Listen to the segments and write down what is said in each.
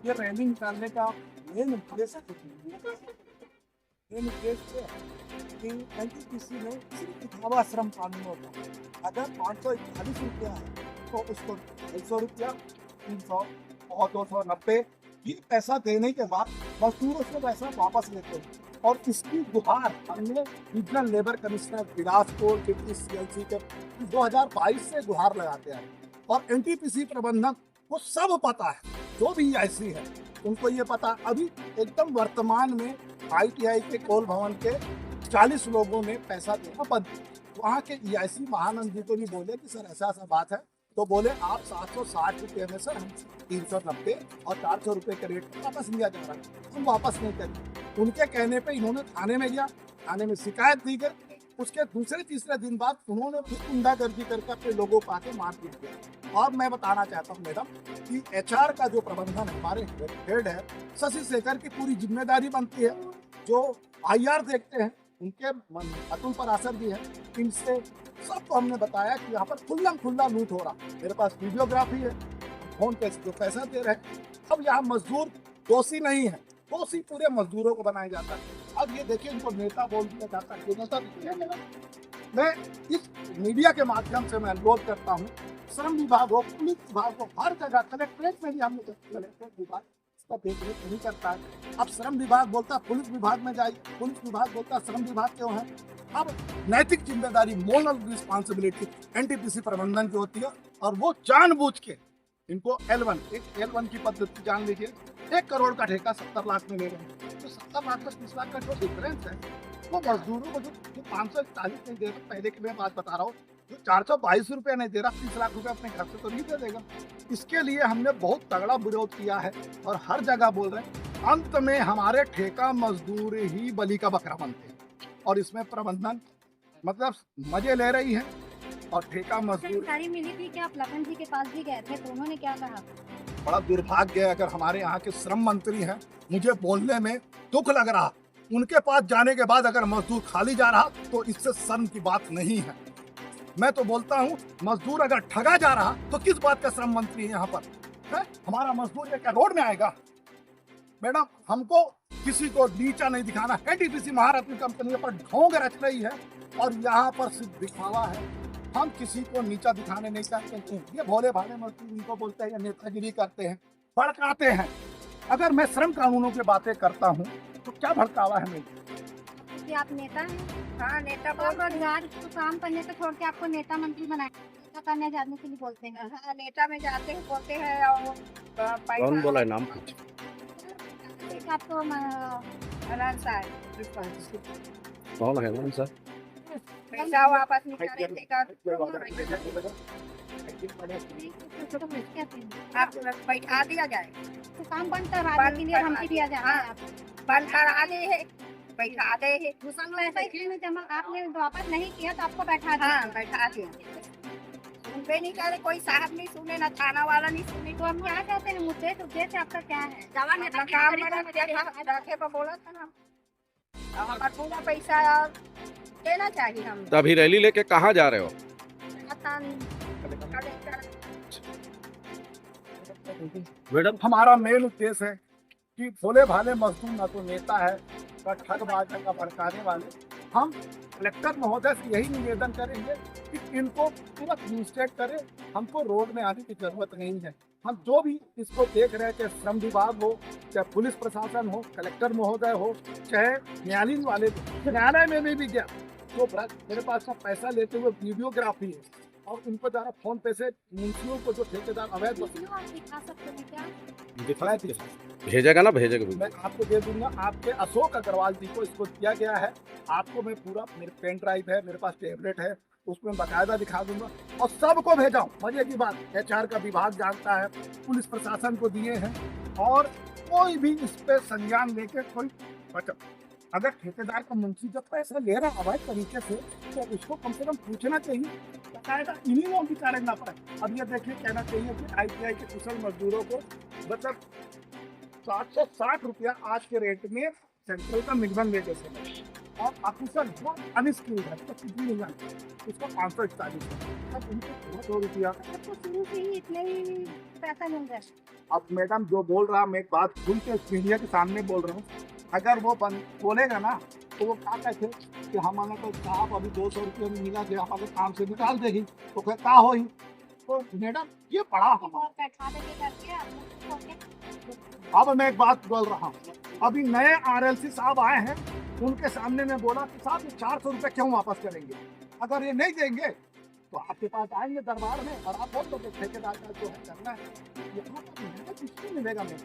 ये रैली निकालने का मेन उद्देश्य मेन उद्देश्य कि एनटीपीसी में सिर्फ दिखावा श्रम कानूनों का अगर 541 रुपया है तो उसको 250 रुपया 300 और 290 ये पैसा देने के बाद मजदूर उसको पैसा वापस लेते हैं। और इसकी गुहार हमने regional labour commissioner Bilaspur deputy CLC के 2022 से गुहार लगाते हैं। और एनटीपीसी प्रबंधन को सब पता है, जो भी ऐसी है उनको ये पता। अभी एकदम वर्तमान में आईटीआई के कोल भवन के 40 लोगों ने पैसा देना बंद किया। वहाँ के ईआईसी महानंद जी को भी बोले कि सर ऐसा ऐसा बात है, तो बोले आप 760 रुपये में सर हम 390 और 400 रुपये के रेट पर वापस लिया जा रहा है, हम वापस नहीं करेंगे। उनके कहने पे इन्होंने थाने में गया, थाने में शिकायत दी गई। उसके दूसरे तीसरे दिन बाद उन्होंने फिर गुंडागर्दी करके अपने लोगों को आके मारपीट किया। और मैं बताना चाहता हूँ मैडम कि एचआर का जो प्रबंधन हमारे हेड है शशि शेखर की पूरी जिम्मेदारी बनती है। जो आईआर देखते हैं उनके अतुल पराशर भी है, इनसे सबको हमने बताया कि यहाँ पर खुल्ला लूट हो रहा। मेरे पास वीडियोग्राफी है, फोन पे जो पैसा दे रहे हैं। अब यहाँ मजदूर दोषी नहीं है, दोषी पूरे मजदूरों को बनाया जाता है। अब ये देखिए इनको नेता बोल दिया जाता है, नेता दिखेगा। मैं इस मीडिया के माध्यम से मैं अनुरोध करता हूँ, श्रम विभाग हो, पुलिस विभाग हो, हर जगह कलेक्ट्रेट में भी हमने कलेक्ट्रेट विभाग इसका देख रेख नहीं करता है। अब श्रम विभाग बोलता पुलिस विभाग में जाइए, पुलिस विभाग बोलता श्रम विभाग क्यों है। अब नैतिक जिम्मेदारी मोरल रिस्पॉन्सिबिलिटी एनटीपीसी प्रबंधन की होती है और वो जानबूझ के इनको L1 की पद्धति जान लीजिए। 1 करोड़ का ठेका 70 लाख में ले रहे हैं, तो 70 लाख का 30 लाख का जो डिफरेंस है वो मजदूरों को जो 541 नहीं दे रहा, पहले की मैं बात बता रहा हूँ, जो 422 रुपये नहीं दे रहा, 30 लाख रुपए अपने घर से तो नहीं दे देगा। इसके लिए हमने बहुत तगड़ा विरोध किया है और हर जगह बोल रहे हैं। अंत में हमारे ठेका मजदूर ही बलि का बकरा बनते हैं और इसमें प्रबंधन मतलब मजे ले रही है और ठेका मजदूर। जानकारी मिली थी कि आप लखन जी के पास भी गए थे, तो उन्होंने क्या कहा? बड़ा दुर्भाग्य है, अगर हमारे यहाँ के श्रम मंत्री हैं, मुझे बोलने में दुख लग रहा, उनके पास जाने के बाद अगर मजदूर खाली जा रहा तो इससे शर्म की बात नहीं है। मैं तो बोलता हूँ मजदूर अगर ठगा जा रहा तो किस बात का श्रम मंत्री है यहाँ पर है? हमारा मजदूर क्या रोड में आएगा? मैडम हमको किसी को नीचा नहीं दिखाना। एनटीपीसी महारत्न कंपनी पर ढोंग रच रही है और यहाँ पर सिर्फ दिखावा है। हम किसी को नीचा दिखाने नहीं चाहते। ये भोले भाले मजदूर इनको बोलते हैं, या नेतागिरी करते हैं, भड़काते हैं। अगर मैं श्रम कानूनों की बातें करता हूँ तो क्या भड़कावा है मेरी? कि आप नेता हैं? हाँ नेता तो रोजगार को काम करने से छोड़ के आपको नेता मंत्री बनाए, नेता करने जाने के लिए बोलते हैं। हाँ नेता में जाते हैं, बोलते हैं और कौन बोला है नाम? आपको हरान साहब कौन है सर? पैसा वापस निकालेंगे आप बैठा दिया जाए, तो काम बंद करवा के लिए धमकी दिया जा रहा है आपको। बंद करा दे है, बैठा दे है। घुसन ऐसा इसलिए में जमा आपने वापस नहीं किया तो आपको बैठा दिया। हाँ बैठा दिया, सुनते नहीं करे, कोई साहब नहीं सुने, ना थाना वाला नहीं सुने। तो हम क्या कहते हैं, उद्देश्य आपका क्या है? अपना काम रखे पर बोला था ना, हमारा पूरा पैसा देना चाहिए। हम तो अभी रैली लेके कहाँ जा रहे हो? पता नहीं। मैडम हमारा मेन उद्देश्य है कि भोले भाले मजदूर ना तो नेता है ना ठगबाज का भड़काने वाले। हम कलेक्टर महोदय से यही निवेदन करेंगे कि इनको तुरंत रिस्टेट करें। हमको रोड में आने की जरूरत नहीं है। हम जो भी इसको देख रहे हैं, चाहे श्रम विभाग हो, चाहे पुलिस प्रशासन हो, कलेक्टर महोदय हो, चाहे न्यायालय वाले, न्यायालय में भी गया तो मेरे पास का पैसा लेते हुए वीडियोग्राफी है और उनको जरा फोन पे से मुंशियों को जो ठेकेदार अवैध दिखा सकते हैं क्या? भेजेगा ना? भेजेगा मैं आपको दे दूंगा। आपके अशोक अग्रवाल जी को इसको दिया गया है। आपको मैं पूरा, मेरे पेन ड्राइव है, मेरे पास टैबलेट है, उसमें बकायदा दिखा दूंगा और सबको भेजा। मजे की बात, एचआर का विभाग जानता है, पुलिस प्रशासन को दिए हैं और कोई भी इस पे संज्ञान लेके कोई बचत। अगर ठेकेदार का मुंशी जब पैसा ले रहा अवैध तरीके से तो उसको कम से कम पूछना चाहिए, बकायदा इन्हीं लोगों की कारण ना पड़े। अब ये देखिए, कहना चाहिए कि आईटीआई के कुशल मजदूरों को मतलब 760 रुपया आज के रेट में सेंट्रल का मिनिमम वेज है। और अकुशल वो अनस्किल्ड है, तो कुछ भी नहीं जानता, उसको 541 है। अब उनको 2 रुपया। तो शुरू से ही इतने ही पैसा मिल रहा है। अब मैडम जो बोल रहा, मैं एक बात खुल के मीडिया के सामने बोल रहा हूँ, अगर वो बोलेगा ना तो वो क्या कहते कि हमारा तो साहब अभी 200 रुपये में मिला के हमारे काम से निकाल देगी, तो क्या हो ही। तो मैडम ये पढ़ा हम। और बैठा देंगे करके आप लोग को। अब मैं एक बात बोल रहा हूँ, अभी नए आरएलसी साहब आए हैं, उनके सामने मैं बोला कि साहब ये 400 रुपये क्यों वापस करेंगे, अगर ये नहीं देंगे तो आपके पास आएंगे दरबार में और आप बोल दो ठेकेदार का जो है करना है। यहाँ पर मेहनत किसको मिलेगा? मैं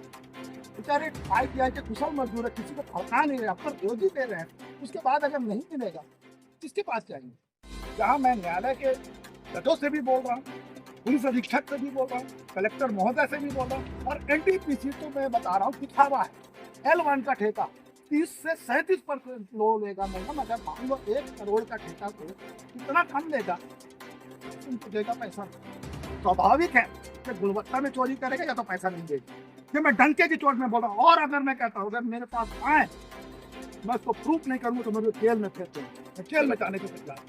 बेचारे ITI के कुशल मजदूर है, किसी को फड़का नहीं रहे, अब तक रोज ही दे रहे हैं, उसके बाद अगर नहीं मिलेगा किसके पास जाएंगे? जहाँ मैं न्यायालय के जजों से भी बोल रहा हूँ, पुलिस अधीक्षक से भी बोल रहा हूँ, कलेक्टर महोदय से भी बोल रहा हूँ, और NTPC तो मैं बता रहा हूँ लिखा हुआ है L1 का ठेका 30 से 37% लो लेगा। मैडम अगर मान लो 1 करोड़ का ठेका को कितना कम लेगा, उनको देगा पैसा। स्वाभाविक है कि गुणवत्ता में चोरी करेगा या तो पैसा नहीं देगा। ये मैं डंके की चोट में बोल रहा हूँ। और अगर मैं कहता हूँ अगर मेरे पास आए मैं उसको प्रूफ नहीं करूँगा तो मेरे जेल में फेंक देंगे, मैं जेल में जाने को तैयार।